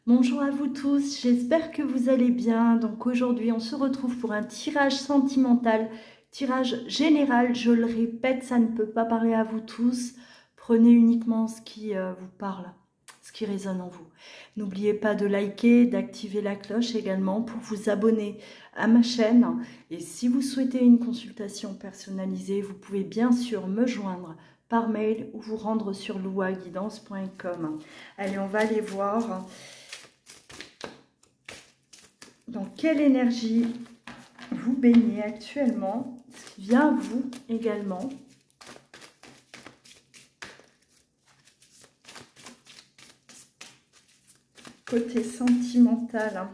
Bonjour à vous tous, j'espère que vous allez bien. Donc aujourd'hui, on se retrouve pour un tirage sentimental, tirage général. Je le répète, ça ne peut pas parler à vous tous. Prenez uniquement ce qui vous parle, ce qui résonne en vous. N'oubliez pas de liker, d'activer la cloche également pour vous abonner à ma chaîne. Et si vous souhaitez une consultation personnalisée, vous pouvez bien sûr me joindre par mail ou vous rendre sur louaguidance.com. Allez, on va aller voir dans quelle énergie vous baignez actuellement, ce qui vient à vous également. Côté sentimental,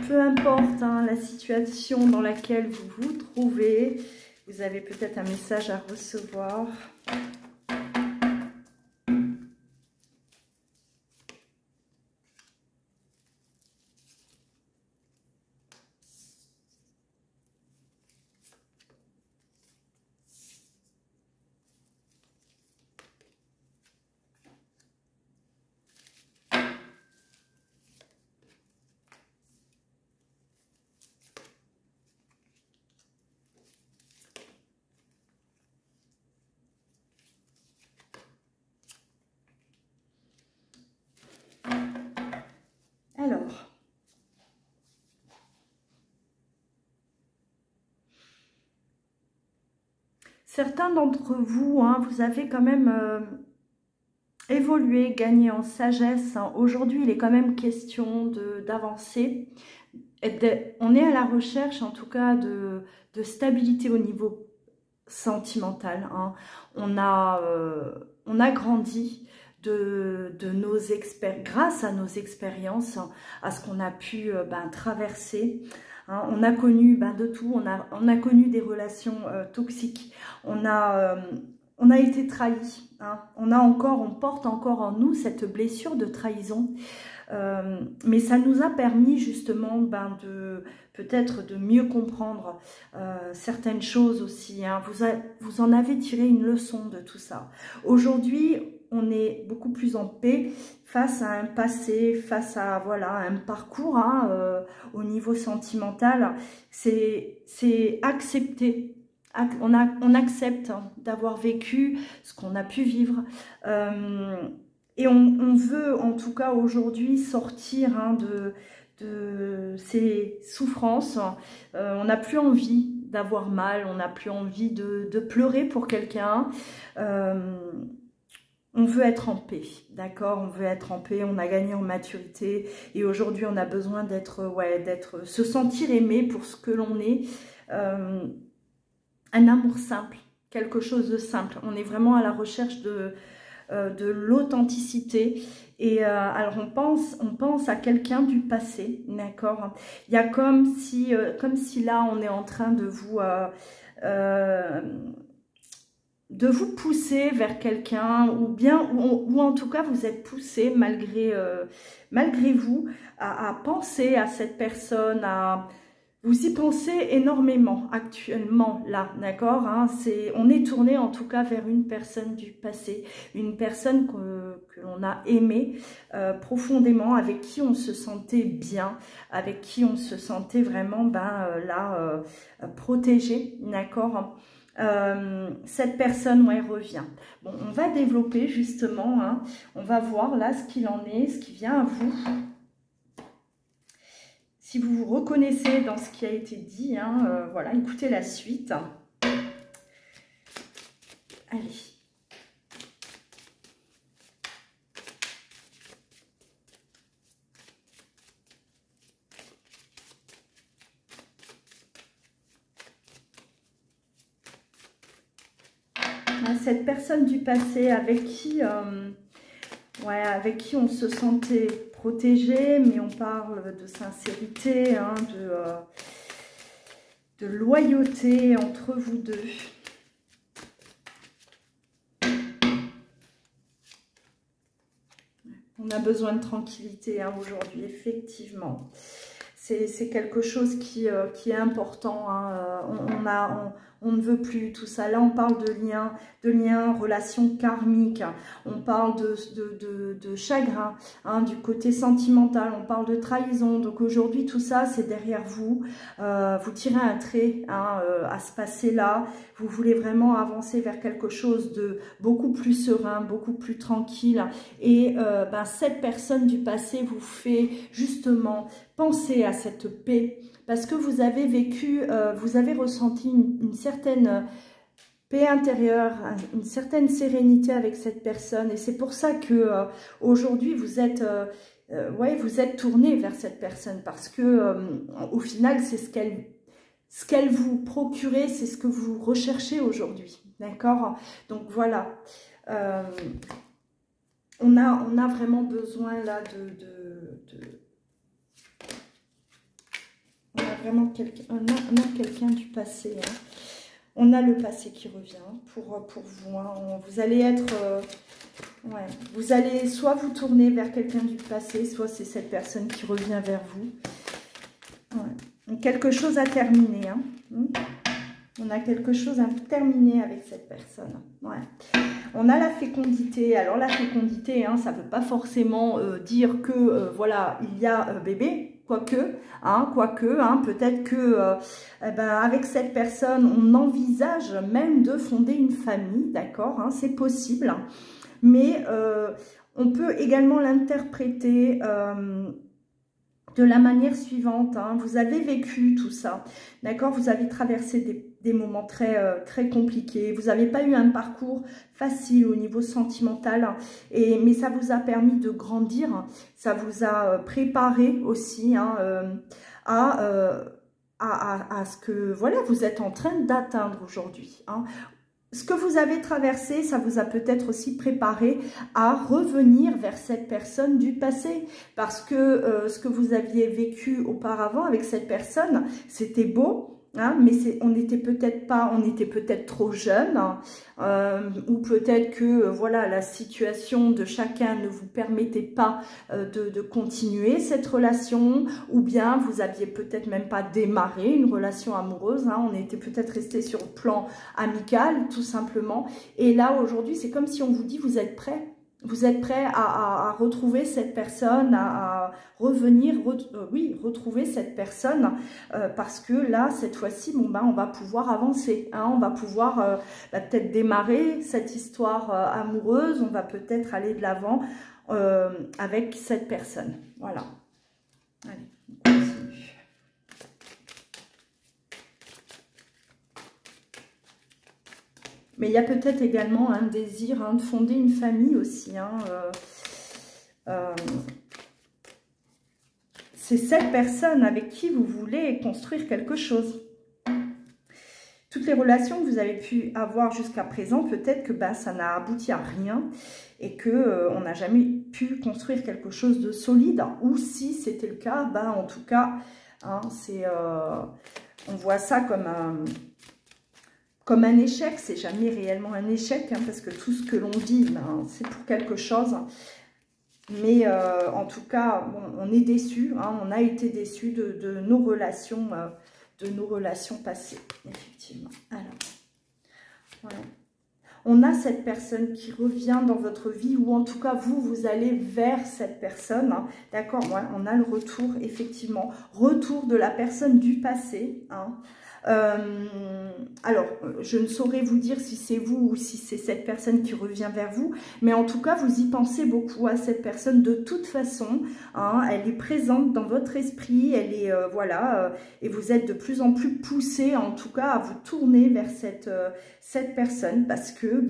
peu importe la situation dans laquelle vous vous trouvez, vous avez peut-être un message à recevoir. Alors, certains d'entre vous, vous avez quand même évolué, gagné en sagesse. Aujourd'hui, il est quand même question d'avancer. On est à la recherche, en tout cas, de stabilité au niveau sentimental. On a grandi de nos grâce à nos expériences, à ce qu'on a pu traverser. On a connu de tout, on a connu des relations toxiques, on a été trahi, on porte encore en nous cette blessure de trahison. Mais ça nous a permis justement peut-être de mieux comprendre certaines choses aussi. Vous en avez tiré une leçon de tout ça. Aujourd'hui, on est beaucoup plus en paix face à un passé, face à un parcours au niveau sentimental. C'est accepter. On accepte d'avoir vécu ce qu'on a pu vivre. Et on veut en tout cas aujourd'hui sortir de ces souffrances. On n'a plus envie d'avoir mal, on n'a plus envie de pleurer pour quelqu'un. On veut être en paix, d'accord? On veut être en paix, on a gagné en maturité et aujourd'hui on a besoin se sentir aimé pour ce que l'on est. Un amour simple, quelque chose de simple. On est vraiment à la recherche de l'authenticité et alors on pense à quelqu'un du passé, d'accord? Il y a comme si là on est en train de vous pousser vers quelqu'un ou en tout cas vous êtes poussé malgré vous à penser à cette personne, vous y pensez énormément actuellement, là, d'accord? On est tourné en tout cas vers une personne du passé, une personne que l'on a aimée profondément, avec qui on se sentait bien, avec qui on se sentait vraiment protégé, d'accord? Cette personne, revient. Bon, on va développer justement, on va voir là ce qu'il en est, ce qui vient à vous. Si vous vous reconnaissez dans ce qui a été dit, voilà, écoutez la suite. Allez. Cette personne du passé avec qui on se sentait protégé, mais on parle de sincérité, de loyauté entre vous deux. On a besoin de tranquillité aujourd'hui, effectivement. C'est quelque chose qui est important. On ne veut plus tout ça. Là, on parle de liens, relations karmiques. On parle de chagrin, hein, du côté sentimental. On parle de trahison. Donc aujourd'hui, tout ça, c'est derrière vous. Vous tirez un trait, hein, à ce passé-là. Vous voulez vraiment avancer vers quelque chose de beaucoup plus serein, beaucoup plus tranquille. Et cette personne du passé vous fait justement penser à cette paix. Parce que vous avez vécu, vous avez ressenti une certaine paix intérieure, une certaine sérénité avec cette personne. Et c'est pour ça que aujourd'hui, vous êtes tourné vers cette personne. Parce que au final, c'est ce qu'elle vous procurait, c'est ce que vous recherchez aujourd'hui. D'accord? Donc voilà. On a vraiment besoin là on a vraiment quelqu'un du passé. Hein. On a le passé qui revient pour vous. Hein. Vous allez être... vous allez soit vous tourner vers quelqu'un du passé, soit c'est cette personne qui revient vers vous. Ouais. Quelque chose à terminer. Hein. On a quelque chose à terminer avec cette personne. Ouais. On a la fécondité. Alors la fécondité, hein, ça ne veut pas forcément dire que voilà, il y a bébé. Quoique, peut-être que avec cette personne, on envisage même de fonder une famille, d'accord, hein, c'est possible. Mais on peut également l'interpréter de la manière suivante. Hein. Vous avez vécu tout ça, d'accord, vous avez traversé des moments très compliqués. Vous n'avez pas eu un parcours facile au niveau sentimental, mais ça vous a permis de grandir. Ça vous a préparé aussi, hein, à ce que voilà, vous êtes en train d'atteindre aujourd'hui. Hein. Ce que vous avez traversé, ça vous a peut-être aussi préparé à revenir vers cette personne du passé. Parce que ce que vous aviez vécu auparavant avec cette personne, c'était beau. Hein, mais on était peut-être trop jeune, ou peut-être que voilà, la situation de chacun ne vous permettait pas de continuer cette relation, ou bien vous aviez peut-être même pas démarré une relation amoureuse, hein, on était peut-être resté sur le plan amical tout simplement, et là aujourd'hui c'est comme si on vous dit vous êtes prêts. Vous êtes prêt à retrouver cette personne, à revenir, retrouver cette personne, parce que là, cette fois-ci, on va pouvoir avancer. Hein, on va pouvoir peut-être démarrer cette histoire amoureuse, on va peut-être aller de l'avant avec cette personne. Voilà. Allez, on continue. Mais il y a peut-être également un désir, hein, de fonder une famille aussi. Hein, c'est cette personne avec qui vous voulez construire quelque chose. Toutes les relations que vous avez pu avoir jusqu'à présent, peut-être que ça n'a abouti à rien et qu'on n'a jamais pu construire quelque chose de solide. Ou si c'était le cas, en tout cas, hein, on voit ça comme un échec. C'est jamais réellement un échec, hein, parce que tout ce que l'on vit, c'est pour quelque chose. Mais en tout cas, on est déçu, hein, on a été déçu de nos relations passées, effectivement. Alors, voilà. On a cette personne qui revient dans votre vie, ou en tout cas, vous allez vers cette personne, hein, d'accord, on a le retour, effectivement, retour de la personne du passé, hein. Alors, je ne saurais vous dire si c'est vous ou si c'est cette personne qui revient vers vous, mais en tout cas, vous y pensez beaucoup à cette personne de toute façon, hein, elle est présente dans votre esprit, elle est, et vous êtes de plus en plus poussé, en tout cas, à vous tourner vers cette personne, parce que,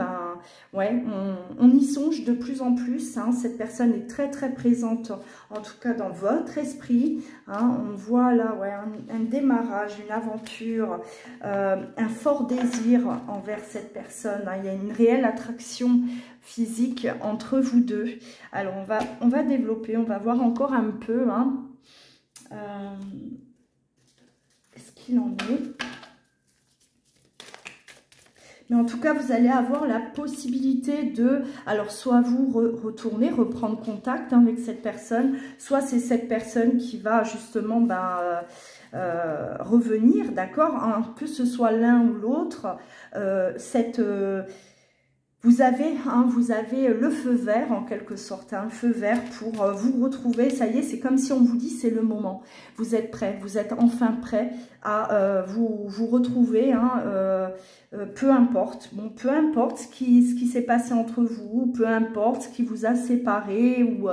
on y songe de plus en plus, hein, cette personne est très présente, en tout cas dans votre esprit, hein, on voit là, un démarrage, une aventure, un fort désir envers cette personne, hein. Il y a une réelle attraction physique entre vous deux. Alors on va développer, on va voir encore un peu, hein, ce qu'il en est. Mais en tout cas, vous allez avoir la possibilité de, alors soit vous retourner, reprendre contact avec cette personne, soit c'est cette personne qui va justement revenir, d'accord, hein, que ce soit l'un ou l'autre, vous avez le feu vert en quelque sorte, le feu vert pour vous retrouver. Ça y est, c'est comme si on vous dit c'est le moment. Vous êtes prêt, vous êtes enfin prêt à vous retrouver. Peu importe, bon, peu importe ce qui s'est passé entre vous, peu importe ce qui vous a séparé ou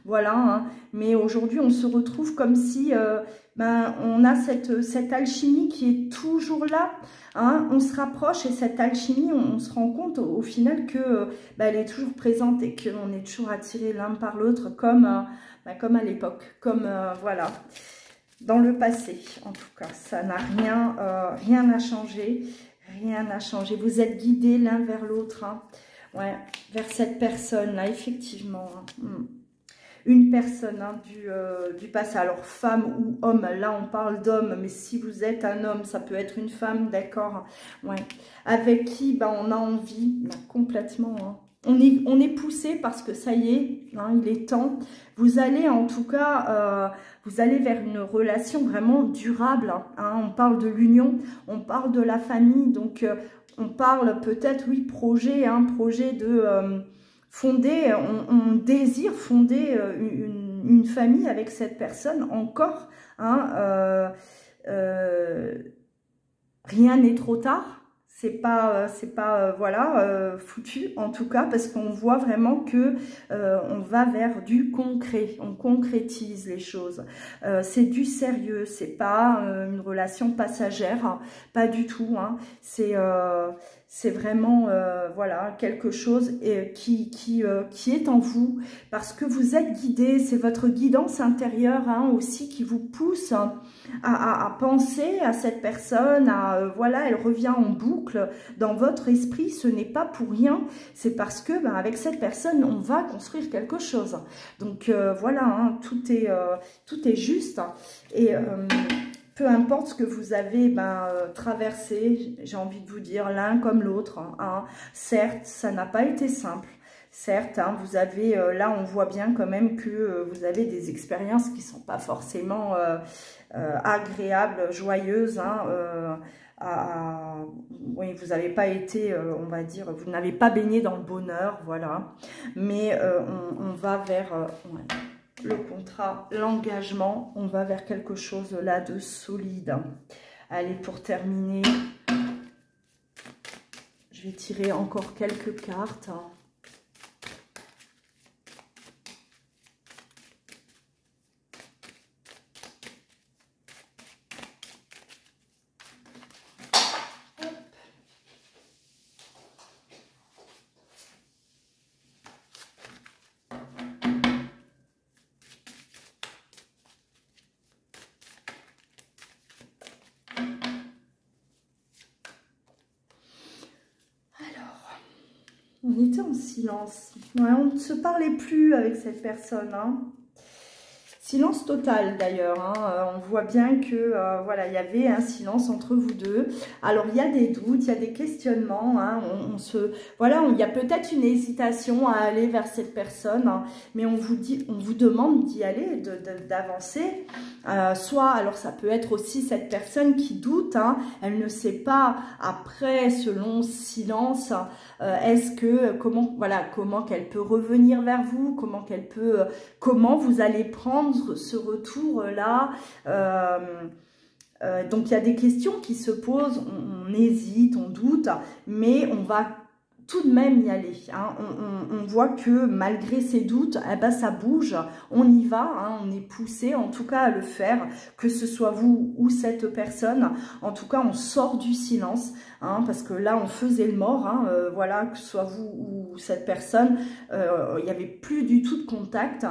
voilà. Hein. Mais aujourd'hui, on se retrouve comme si on a cette alchimie qui est toujours là. Hein, on se rapproche et cette alchimie, on se rend compte au final que elle est toujours présente et qu'on est toujours attirés l'un par l'autre comme à l'époque, comme voilà, dans le passé en tout cas. Ça n'a rien à changer, rien n'a changé. Vous êtes guidés l'un vers l'autre, hein, ouais, vers cette personne-là, effectivement. Hein. Une personne du passé, alors femme ou homme, là on parle d'homme, mais si vous êtes un homme, ça peut être une femme, d'accord, ouais, avec qui on a envie, complètement, hein. On est poussé parce que ça y est, hein, il est temps, vous allez en tout cas, vous allez vers une relation vraiment durable, hein, on parle de l'union, on parle de la famille, donc on parle peut-être, oui, projet de... fonder, on désire fonder une famille avec cette personne encore. Hein, rien n'est trop tard. C'est pas voilà, foutu en tout cas, parce qu'on voit vraiment que on va vers du concret, on concrétise les choses. C'est du sérieux, c'est pas une relation passagère, hein, pas du tout. Hein. C'est vraiment voilà, quelque chose qui est en vous, parce que vous êtes guidé, c'est votre guidance intérieure, hein, aussi qui vous pousse à penser à cette personne, voilà, elle revient en boucle dans votre esprit, ce n'est pas pour rien, c'est parce que avec cette personne, on va construire quelque chose. Donc voilà, hein, tout est juste, et peu importe ce que vous avez traversé, j'ai envie de vous dire, l'un comme l'autre, hein. Certes, ça n'a pas été simple. Certes, hein, vous avez, là on voit bien quand même que vous avez des expériences qui ne sont pas forcément agréables, joyeuses. Hein, oui, vous n'avez pas été, on va dire, vous n'avez pas baigné dans le bonheur, voilà. Mais on va vers... ouais, le contrat, l'engagement, on va vers quelque chose là de solide. Allez, pour terminer, je vais tirer encore quelques cartes. On était en silence. Ouais, on ne se parlait plus avec cette personne. Hein. Silence total d'ailleurs. Hein. On voit bien que voilà, il y avait un silence entre vous deux. Alors il y a des doutes, il y a des questionnements. Hein. Voilà, il y a peut-être une hésitation à aller vers cette personne, hein, mais on vous demande d'y aller, d'avancer. Soit, alors ça peut être aussi cette personne qui doute, hein, elle ne sait pas après ce long silence, comment qu'elle peut revenir vers vous, comment vous allez prendre ce retour là. Donc il y a des questions qui se posent, on hésite, on doute, mais on va tout de même y aller. Hein. On voit que malgré ces doutes, ça bouge, on y va, hein, on est poussé en tout cas à le faire, que ce soit vous ou cette personne. En tout cas, on sort du silence, hein, parce que là, on faisait le mort, hein, voilà, que ce soit vous ou cette personne, il n'y avait plus du tout de contact.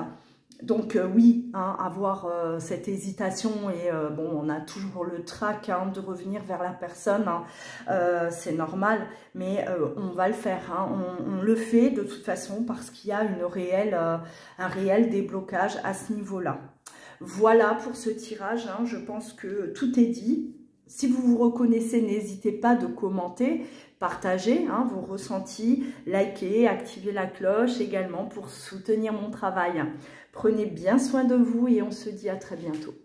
Donc oui, hein, avoir cette hésitation et bon, on a toujours le trac, hein, de revenir vers la personne, hein, c'est normal, mais on va le faire, hein, on le fait de toute façon parce qu'il y a un réel déblocage à ce niveau-là. Voilà pour ce tirage, hein, je pense que tout est dit. Si vous vous reconnaissez, n'hésitez pas de commenter. partagez vos ressentis, likez, activez la cloche également pour soutenir mon travail. Prenez bien soin de vous et on se dit à très bientôt.